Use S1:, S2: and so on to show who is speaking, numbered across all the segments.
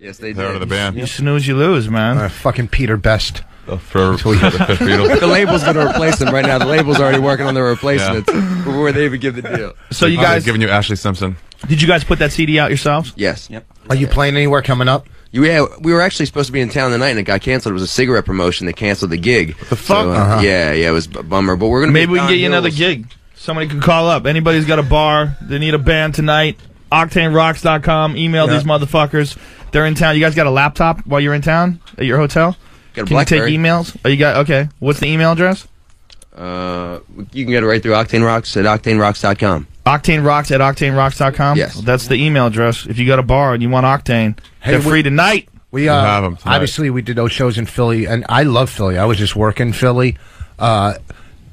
S1: Yes, they
S2: They're out of the
S1: did.
S2: band.
S3: You snooze, you lose, man.
S4: Fucking Peter Best.
S2: For the Fifth Beatle.
S1: The label's going to replace them right now. The label's already working on the replacements before they even give the deal.
S3: So you guys
S2: giving you Ashley Simpson.
S3: Did you guys put that CD out yourselves?
S1: Yes.
S5: Yep.
S4: Are you playing anywhere coming up?
S1: Yeah, we were actually supposed to be in town tonight, and it got canceled. It was a cigarette promotion. They canceled the gig. What
S2: the fuck?
S1: So, yeah, it was a bummer. But we're gonna
S3: Maybe we can get you another gig. Somebody can call up. Anybody's got a bar. They need a band tonight. OctaneRocks.com. Email these motherfuckers. They're in town. You guys got a laptop while you're in town at your hotel?
S1: Got a
S3: Can you take
S1: BlackBerry.
S3: emails? Oh, you got okay. What's the email address?
S1: You can get it right through Octane Rocks at OctaneRocks.com.
S3: OctaneRocks at OctaneRocks.com?
S1: Yes.
S3: That's the email address. If you got a bar and you want Octane, they're free tonight.
S4: We
S2: have 'em tonight.
S4: obviously we did those shows in Philly, and I love Philly. I was just working Philly.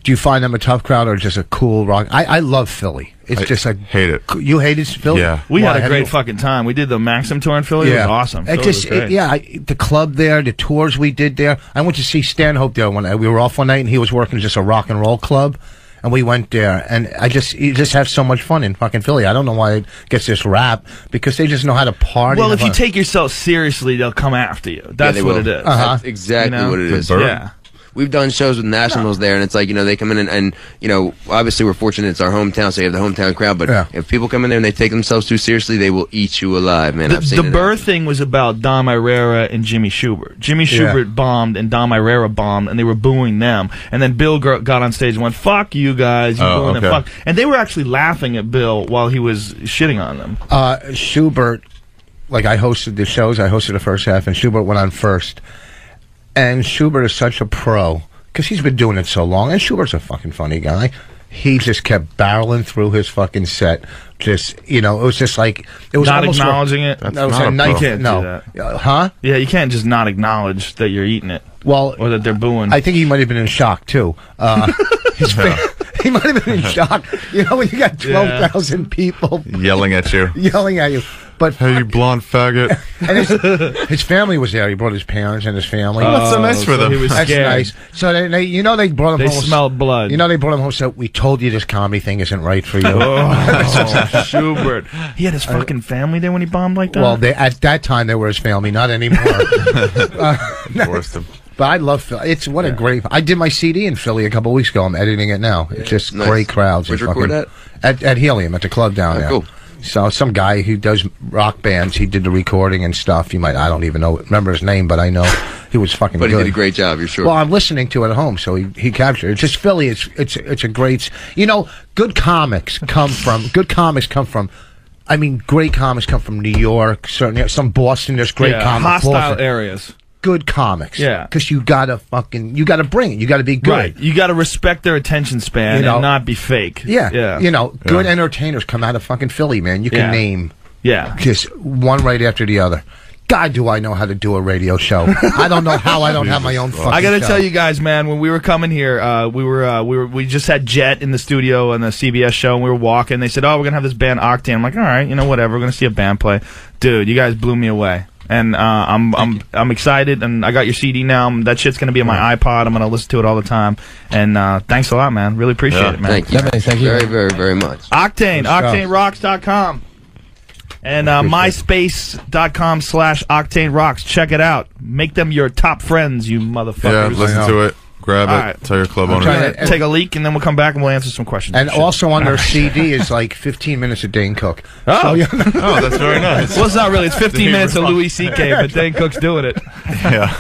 S4: Do you find them a tough crowd or just a cool rock? I love Philly. It's just like
S2: hate it.
S4: You hated Philly?
S2: Yeah.
S3: We had
S4: Why?
S3: a great fucking time. We did the Maxim tour in Philly. It was awesome.
S4: It
S3: Philly
S4: just,
S3: was great.
S4: the club there, the tours we did there. I went to see Stanhope there one night. We were off one night, and he was working just a rock and roll club, and we went there. And you just have so much fun in fucking Philly. I don't know why it gets this rap, because they just know how to party.
S3: Well, if you take yourself seriously, they'll come after you. That's what it is.
S1: That's exactly what it is.
S3: Yeah.
S1: We've done shows with Nationals there, and it's like, they come in and obviously we're fortunate it's our hometown, so you have the hometown crowd, but if people come in there and they take themselves too seriously, they will eat you alive, man. I've seen
S3: The Burr thing was about Dom Irrera and Jimmy Schubert. Jimmy Schubert bombed and Dom Irrera bombed, and they were booing them. And then Bill got on stage and went, fuck you guys, you booing them, fuck. And they were actually laughing at Bill while he was shitting on them.
S4: Schubert, like I hosted the shows, I hosted the first half, and Schubert went on first. And Schubert is such a pro, because he's been doing it so long, and Schubert's a fucking funny guy. He just kept barreling through his fucking set. Just, it was just like... It was
S3: not
S4: almost
S3: acknowledging it?
S4: That was a night.
S3: You can't do that.
S4: Huh?
S3: Yeah, you can't just not acknowledge that you're eating it.
S4: Well...
S3: Or that they're booing.
S4: I think he might have been in shock, too. He might have been in shock. When you got 12,000 people...
S2: Yelling at you.
S4: Yelling at you. But
S2: hey, you blonde faggot.
S4: And his family was there. He brought his parents and his family.
S2: Oh, that's so nice for them.
S3: He was
S4: That's
S3: scared.
S4: nice. So they brought him home.
S3: They smelled blood.
S4: They brought him home and said, we told you this comedy thing isn't right for you.
S3: Schubert. He had his fucking family there when he bombed like that?
S4: Well, at that time, they were his family, not anymore.
S2: Forced him.
S4: But I love Philly. It's what a great... I did my CD in Philly a couple weeks ago. I'm editing it now. It's just great crowds.
S1: Where'd you record that?
S4: At Helium, at the club down there.
S1: Cool.
S4: So some guy who does rock bands, he did the recording and stuff. I don't even remember his name, but I know he was fucking good.
S1: But he did a great job, you're sure.
S4: Well, I'm listening to it at home, so he captured it. It's just Philly. It's a great... good comics come from... I mean, great comics come from New York, certainly some Boston. There's great comics.
S3: Hostile areas.
S4: Good comics.
S3: Yeah.
S4: Because you gotta bring it. You gotta be good.
S3: Right. You gotta respect their attention span and not be fake.
S4: Yeah. Good entertainers come out of fucking Philly, man. You can name just one right after the other. God, do I know how to do a radio show. I don't know how I don't have my own fucking
S3: I gotta
S4: show.
S3: tell you guys, man, when we were coming here, we just had Jet in the studio on the CBS show, and we were walking. They said, "Oh, we're gonna have this band Octane." I'm like, "All right, whatever. We're gonna see a band play." Dude, you guys blew me away. And I'm excited, and I got your CD now. That shit's gonna be on my iPod. I'm gonna listen to it all the time. And thanks a lot, man. Really appreciate it, man.
S1: Thank you.
S4: Thank you.
S1: Very, very, very much.
S3: Octane, OctaneRocks.com. And MySpace.com/OctaneRocks. Check it out. Make them your top friends, you motherfuckers.
S2: Yeah, listen to it. Grab it.
S3: Right.
S2: Tell your club
S3: I'm
S2: owner.
S3: trying to take a leak, and then we'll come back and we'll answer some questions.
S4: And also on their CD is like 15 minutes of Dane Cook.
S3: Oh,
S2: Oh, that's very nice.
S3: Well, it's not really. It's 15 minutes of Louis C.K., but Dane Cook's doing it.
S2: Yeah.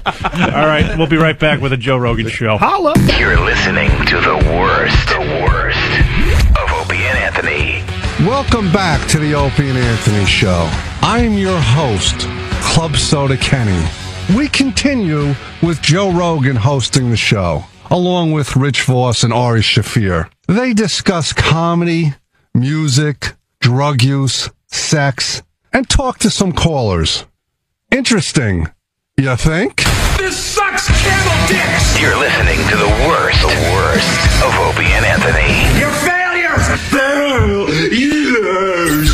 S6: All right, we'll be right back with a Joe Rogan show.
S3: Holla!
S7: You're listening to the worst of Opie and Anthony.
S8: Welcome back to the Opie and Anthony Show. I'm your host, Club Soda Kenny. We continue with Joe Rogan hosting the show, along with Rich Vos and Ari Shaffir. They discuss comedy, music, drug use, sex, and talk to some callers. Interesting, you think?
S7: This sucks, camel dicks! You're listening to the worst of Opie and Anthony. You're failures! Failures!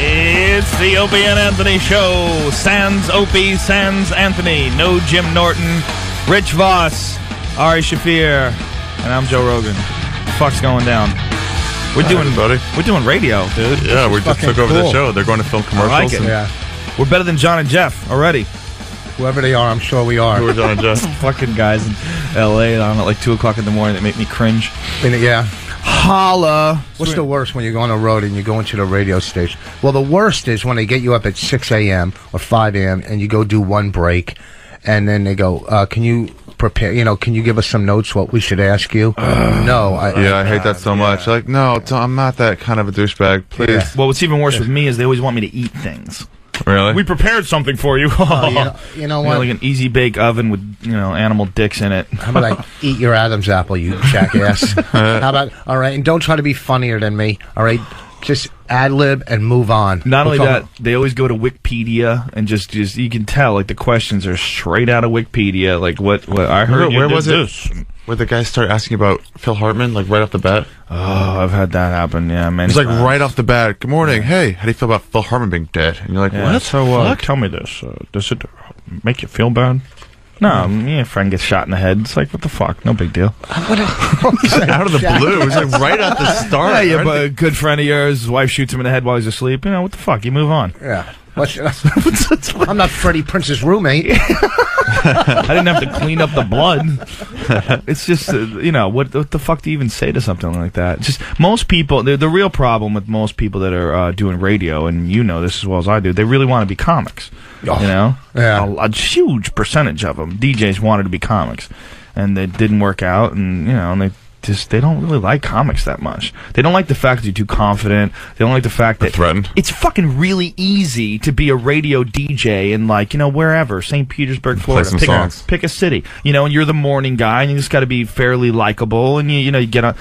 S3: It's the Opie and Anthony Show. Sans Opie, sans Anthony. No Jim Norton, Rich Voss, Ari Shaffir, and I'm Joe Rogan. What the fuck's going down? We're doing radio, dude.
S2: Yeah, we just took over the show. They're going to film commercials.
S3: I like it.
S2: And
S3: We're better than John and Jeff already.
S4: Whoever they are, I'm sure we are.
S2: Who are John and Jeff?
S3: Fucking guys in L.A. on at like 2 o'clock in the morning that make me cringe.
S4: Yeah.
S3: Holla.
S4: What's the worst when you go on the road and you go into the radio station? Well, the worst is when they get you up at 6 a.m. or 5 a.m. and you go do one break, and then they go, can you prepare, can you give us some notes what we should ask you? No.
S2: I hate that so much. Like, no, I'm not that kind of a douchebag. Please.
S4: Yeah.
S3: Well, what's even worse with me is they always want me to eat things.
S2: Really?
S3: We prepared something for you.
S4: You know what?
S3: Like an easy bake oven with animal dicks in it.
S4: How about I eat your Adam's apple, you jackass? How about, all right, and don't try to be funnier than me, all right? Just ad-lib and move on.
S3: Not only that, they always go to Wikipedia and just you can tell, like, the questions are straight out of Wikipedia. Like, what I heard
S2: where was
S3: this.
S2: Where the guys start asking about Phil Hartman, like, right off the bat?
S3: Oh, I've had that happen, yeah, man.
S2: It's like right off the bat, good morning, hey, how do you feel about Phil Hartman being dead? And you're like, what?
S3: So, tell me this. Does it make you feel bad? No, your friend gets shot in the head. It's like, what the fuck? No big deal.
S2: Out of the blue. It's like right at the start.
S3: Yeah, but a good friend of yours, his wife shoots him in the head while he's asleep. What the fuck? You move on.
S4: Yeah. I'm not Freddie Prince's roommate.
S3: I didn't have to clean up the blood. It's just, what the fuck do you even say to something like that? Just most people, the real problem with most people that are doing radio, and you know this as well as I do, they really want to be comics.
S4: Yeah.
S3: A huge percentage of them, DJs, wanted to be comics, and they didn't work out, and they don't really like comics that much. They don't like the fact that you're too confident. They don't like the fact that
S2: threatened.
S3: It's fucking really easy to be a radio DJ in wherever, St. Petersburg, Florida. Pick a city. And you're the morning guy, and you just got to be fairly likable, and you get on.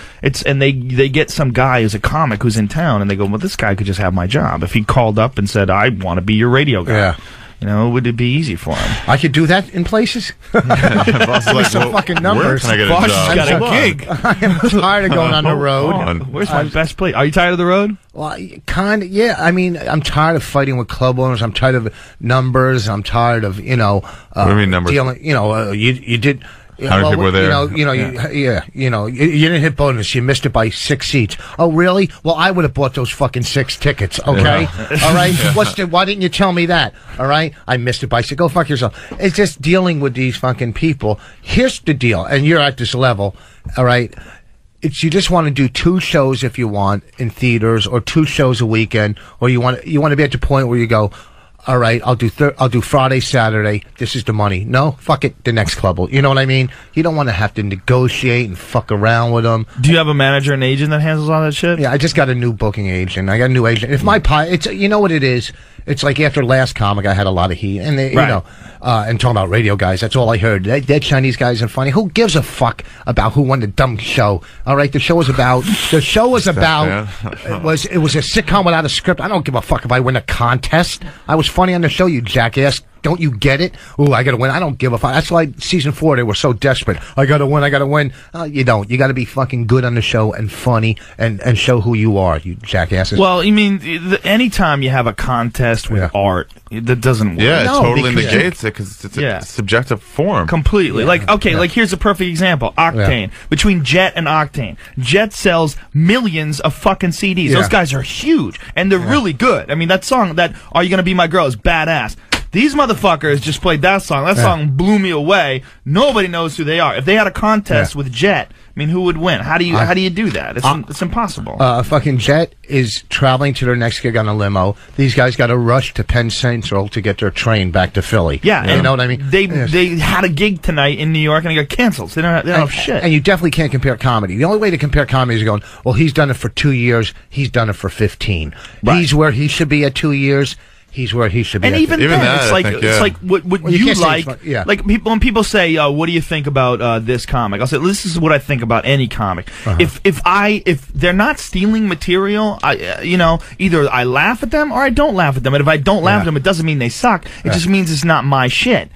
S3: And they get some guy who's a comic who's in town, and they go, well, this guy could just have my job if he called up and said, I want to be your radio guy.
S4: Yeah.
S3: Would it be easy for him?
S4: I could do that in places. Give me some fucking numbers.
S2: Where can I get a job?
S3: Got a gig.
S4: I am tired of going on the road.
S3: Where's my best place? Are you tired of the road?
S4: Well, kind of, yeah. I mean, I'm tired of fighting with club owners. I'm tired of numbers. I'm tired of,
S2: what do you mean numbers?
S4: Dealing, you did...
S2: How many people were there?
S4: You didn't hit bonus. You missed it by 6 seats. Oh, really? Well, I would have bought those fucking 6 tickets. Okay, all right. Why didn't you tell me that? All right, I missed it by 6. Go fuck yourself. It's just dealing with these fucking people. Here's the deal, and you're at this level. All right. You just want to do 2 shows if you want in theaters, or 2 shows a weekend, or you want to be at the point where you go, all right, I'll do Friday, Saturday. This is the money. No, fuck it. The next club will. You know what I mean? You don't want to have to negotiate and fuck around with them.
S3: Do you have a manager and agent that handles all that shit?
S4: Yeah, I just got a new booking agent. I got a new agent. If my it's what it is. It's like after last comic, I had a lot of heat, and and talking about radio guys. That's all I heard. That Chinese guys are funny. Who gives a fuck about who won the dumb show? All right, the show was about. It was a sitcom without a script. I don't give a fuck if I win a contest. I was funny on the show, you jackass. Don't you get it? Ooh, I gotta win. I don't give a fuck. That's why season 4 they were so desperate. I gotta win. You don't. You gotta be fucking good on the show and funny and show who you are, you jackasses.
S3: Well, you mean anytime you have a contest with art, that doesn't work.
S2: Yeah, it totally negates it because it's a subjective form.
S3: Completely. Yeah. Like here's a perfect example. Octane. Yeah. Between Jet and Octane. Jet sells millions of fucking CDs. Yeah. Those guys are huge and they're really good. I mean, that song, that Are You Gonna Be My Girl, is badass. These motherfuckers just played that song. That song blew me away. Nobody knows who they are. If they had a contest with Jet, I mean, who would win? How do you do that? It's impossible.
S4: Fucking Jet is traveling to their next gig on a limo. These guys got to rush to Penn Central to get their train back to Philly.
S3: Yeah,
S4: you know what I mean.
S3: They had a gig tonight in New York and it got canceled. So they don't have shit.
S4: And you definitely can't compare comedy. The only way to compare comedy is going, well, he's done it for 2 years. He's done it for 15. Right. He's where he should be at 2 years. He's where he should be.
S3: And even then, it's like what you like. Like when people say, "What do you think about this comic?" I'll say, "This is what I think about any comic." If they're not stealing material, either I laugh at them or I don't laugh at them. And if I don't laugh at them, it doesn't mean they suck. It just means it's not my shit.